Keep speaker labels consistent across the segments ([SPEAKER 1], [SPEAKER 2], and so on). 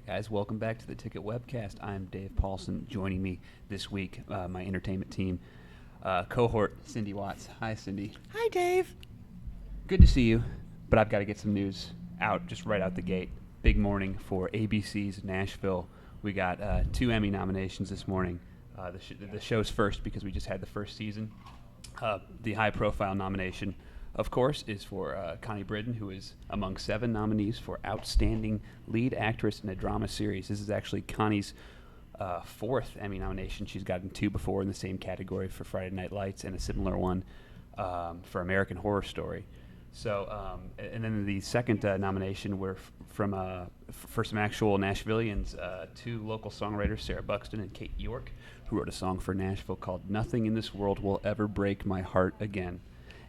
[SPEAKER 1] Guys, welcome back to the Ticket Webcast. I'm Dave Paulson. Joining me this week, my entertainment team cohort, Cindy Watts. Hi, Cindy.
[SPEAKER 2] Hi, Dave.
[SPEAKER 1] Good to see you, but I've got to get some news out just right out the gate. Big morning for ABC's Nashville. We got 2 Emmy nominations this morning. The show's first because we just had the first season. The high-profile nomination, of course, is for Connie Britton, who is among 7 nominees for Outstanding Lead Actress in a Drama Series. This is actually Connie's 4th Emmy nomination. She's gotten 2 before in the same category for Friday Night Lights and a similar one for American Horror Story. So, and then the second nomination were for some actual Nashvillians, 2 local songwriters, Sarah Buxton and Kate York, who wrote a song for Nashville called "Nothing in This World Will Ever Break My Heart Again."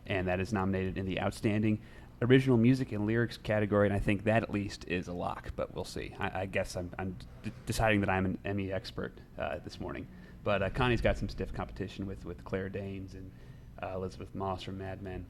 [SPEAKER 1] And that is nominated in the Outstanding Original Music and Lyrics category, and I think that at least is a lock, but we'll see. I guess I'm deciding that I'm an Emmy expert this morning. But Connie's got some stiff competition with Claire Danes and Elizabeth Moss from Mad Men.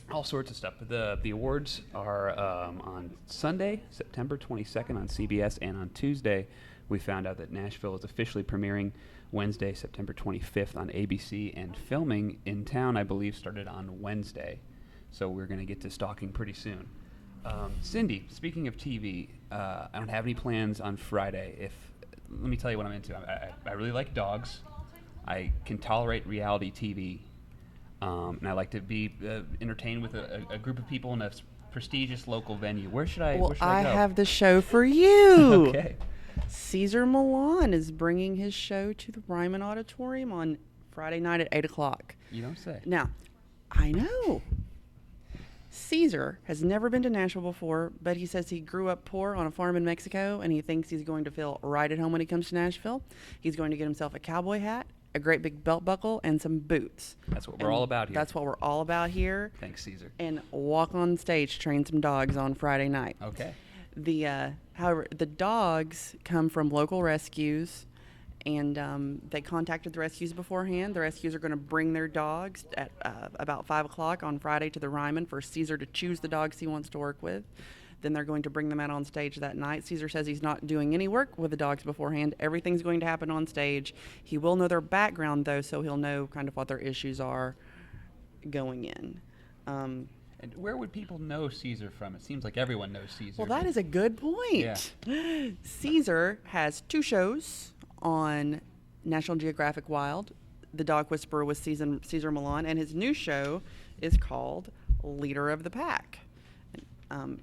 [SPEAKER 1] All sorts of stuff. The awards are on Sunday, September 22nd on CBS, and on Tuesday we found out that Nashville is officially premiering Wednesday, September 25th on ABC, and filming in town, I believe, started on Wednesday. So we're going to get to stalking pretty soon. Cindy, speaking of TV, I don't have any plans on Friday. Let me tell you what I'm into. I really like dogs. I can tolerate reality TV. And I like to be entertained with a group of people in a prestigious local venue. Where should I go?
[SPEAKER 2] I have the show for you.
[SPEAKER 1] Okay.
[SPEAKER 2] Cesar Millan is bringing his show to the Ryman Auditorium on Friday night at 8 o'clock.
[SPEAKER 1] You don't say.
[SPEAKER 2] Now, I know. Cesar has never been to Nashville before, but he says he grew up poor on a farm in Mexico, and he thinks he's going to feel right at home when he comes to Nashville. He's going to get himself a cowboy hat, a great big belt buckle, and some boots.
[SPEAKER 1] That's what we're all about here.
[SPEAKER 2] That's what we're all about here.
[SPEAKER 1] Thanks, Cesar.
[SPEAKER 2] And walk on stage, train some dogs on Friday night.
[SPEAKER 1] Okay.
[SPEAKER 2] However, the dogs come from local rescues, and they contacted the rescues beforehand. The rescues are going to bring their dogs at about 5 o'clock on Friday to the Ryman for Cesar to choose the dogs he wants to work with. Then they're going to bring them out on stage that night. Cesar says he's not doing any work with the dogs beforehand. Everything's going to happen on stage. He will know their background, though, so he'll know kind of what their issues are going in.
[SPEAKER 1] And where would people know Cesar from? It seems like everyone knows Cesar.
[SPEAKER 2] Well, that is a good point. Yeah. Cesar has 2 shows on National Geographic Wild. The Dog Whisperer with Cesar Millan, and his new show is called Leader of the Pack.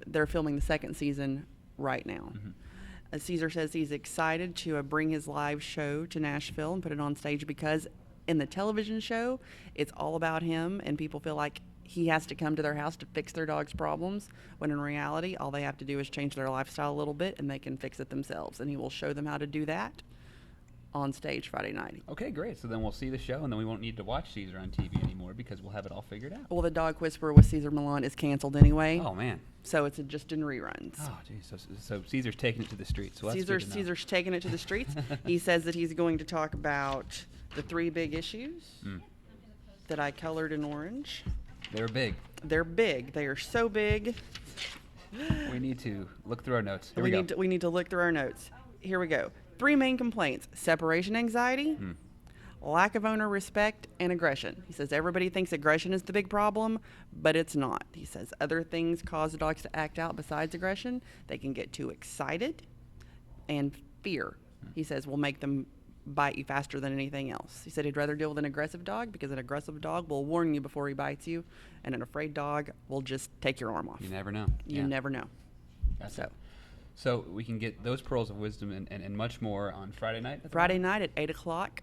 [SPEAKER 2] They're filming the 2nd season right now. Mm-hmm. Cesar says he's excited to bring his live show to Nashville and put it on stage because in the television show, it's all about him, and people feel like he has to come to their house to fix their dog's problems, when in reality, all they have to do is change their lifestyle a little bit, and they can fix it themselves. And he will show them how to do that on stage Friday night.
[SPEAKER 1] Okay, great. So then we'll see the show, and then we won't need to watch Cesar on TV anymore because we'll have it all figured out.
[SPEAKER 2] Well, the Dog Whisperer with Cesar Millan is canceled anyway.
[SPEAKER 1] Oh, man.
[SPEAKER 2] So it's just in reruns.
[SPEAKER 1] Oh, geez. So Cesar's taking it to the streets. So
[SPEAKER 2] Cesar's taking it to the streets. He says that he's going to talk about the 3 big issues that I colored in orange.
[SPEAKER 1] They're big.
[SPEAKER 2] They're big. They are so big.
[SPEAKER 1] We need to look through our notes. Here
[SPEAKER 2] we need to look through our notes. Here we go. 3 main complaints: separation anxiety, lack of owner respect, and aggression. He says everybody thinks aggression is the big problem, but it's not. He says other things cause the dogs to act out besides aggression. They can get too excited, and fear, he says, will make them bite you faster than anything else. He said he'd rather deal with an aggressive dog because an aggressive dog will warn you before he bites you, and an afraid dog will just take your arm off.
[SPEAKER 1] You never know.
[SPEAKER 2] You never know.
[SPEAKER 1] That's it. So we can get those pearls of wisdom and much more on Friday night?
[SPEAKER 2] Friday night at 8 o'clock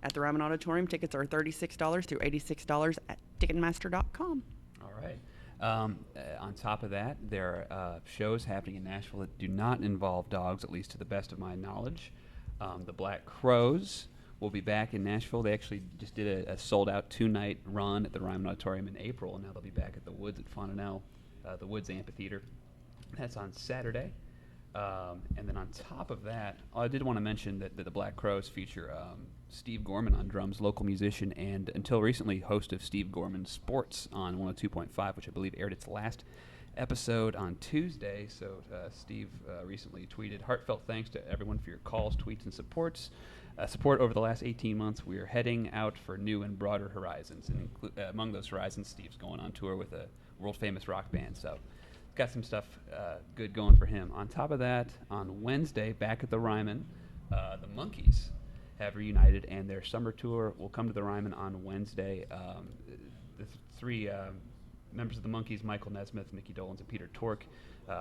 [SPEAKER 2] at the Ryman Auditorium. Tickets are $36 through $86 at Ticketmaster.com.
[SPEAKER 1] All right. On top of that, there are shows happening in Nashville that do not involve dogs, at least to the best of my knowledge. The Black Crows will be back in Nashville. They actually just did a sold-out 2-night run at the Ryman Auditorium in April, and now they'll be back at the Woods at Fontanelle, the Woods Amphitheater. That's on Saturday. And then on top of that, I did want to mention that the Black Crows feature Steve Gorman on drums, local musician, and until recently host of Steve Gorman Sports on 102.5, which I believe aired its last episode on Tuesday. So Steve recently tweeted, heartfelt thanks to everyone for your calls, tweets, and support over the last 18 months. We are heading out for new and broader horizons. And among those horizons, Steve's going on tour with a world-famous rock band. So got some stuff good going for him. On top of that, on Wednesday, back at the Ryman, the Monkees have reunited, and their summer tour will come to the Ryman on Wednesday. The three members of the Monkees, Michael Nesmith, Mickey Dolenz, and Peter Tork,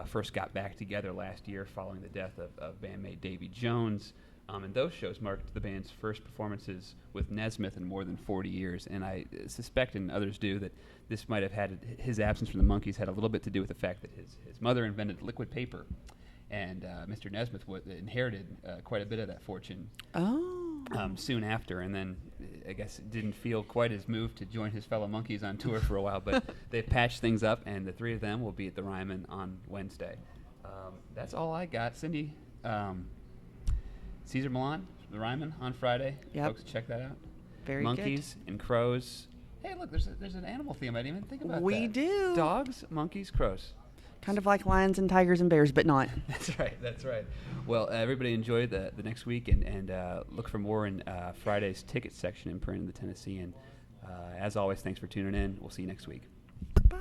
[SPEAKER 1] first got back together last year following the death of bandmate Davy Jones. And those shows marked the band's first performances with Nesmith in more than 40 years. And I suspect, and others do, that this might have had his absence from the Monkees had a little bit to do with the fact that his mother invented liquid paper. And Mr. Nesmith inherited quite a bit of that fortune soon after, and then I guess it didn't feel quite as moved to join his fellow Monkees on tour for a while, but they've patched things up, and the three of them will be at the Ryman on Wednesday. That's all I got. Cindy, Cesar Millan, the Ryman on Friday.
[SPEAKER 2] Yep.
[SPEAKER 1] Folks, check that out.
[SPEAKER 2] Very
[SPEAKER 1] Monkeys
[SPEAKER 2] good.
[SPEAKER 1] and crows. Hey, look, there's an animal theme. I didn't even think about that.
[SPEAKER 2] We do.
[SPEAKER 1] Dogs, monkeys, crows.
[SPEAKER 2] Kind of like lions and tigers and bears, but not.
[SPEAKER 1] That's right. Well, everybody enjoy the next week, and look for more in Friday's ticket section in print in the Tennessean. As always, thanks for tuning in. We'll see you next week.
[SPEAKER 2] Bye.